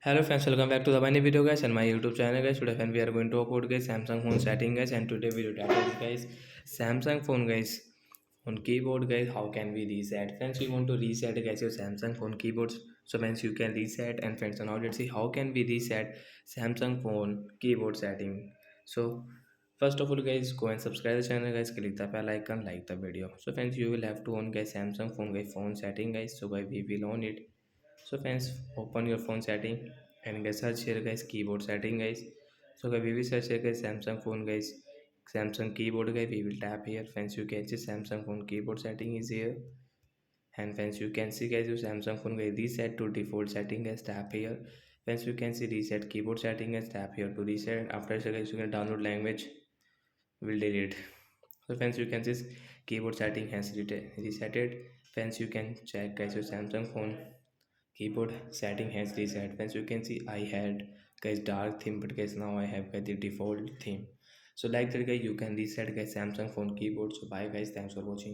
Hello friends, welcome back to the funny video guys and my YouTube channel guys. Today friend we are going to talk about guys Samsung phone setting guys, and today video title is guys Samsung phone guys on keyboard guys, how can we reset? Friends, we want to reset guys your Samsung phone keyboards. So friends, you can reset, and friends, now let's see how can we reset Samsung phone keyboard setting. So first of all guys, go and subscribe the channel guys, click the bell icon, like the video. So friends, you will have to on guys Samsung phone guys phone setting guys. So guys, we will on it. So friends, open your phone setting and guys search here guys keyboard setting guys. So guys, we will search here guys Samsung phone guys, Samsung keyboard guys. We will tap here. Friends, you can see Samsung phone keyboard setting is here. And friends, you can see guys your Samsung phone guys reset to default setting guys, tap here. Friends, you can see reset keyboard setting guys, tap here to reset. After that guys, you can download language, will delete. So friends, you can see keyboard setting has resetted. Friends, you can check guys your Samsung phone keyboard setting has reset. Friends, you can see I had guys dark theme, but guys now I have got the default theme. So like that guys, you can reset guys Samsung phone keyboard. So bye guys, thanks for watching.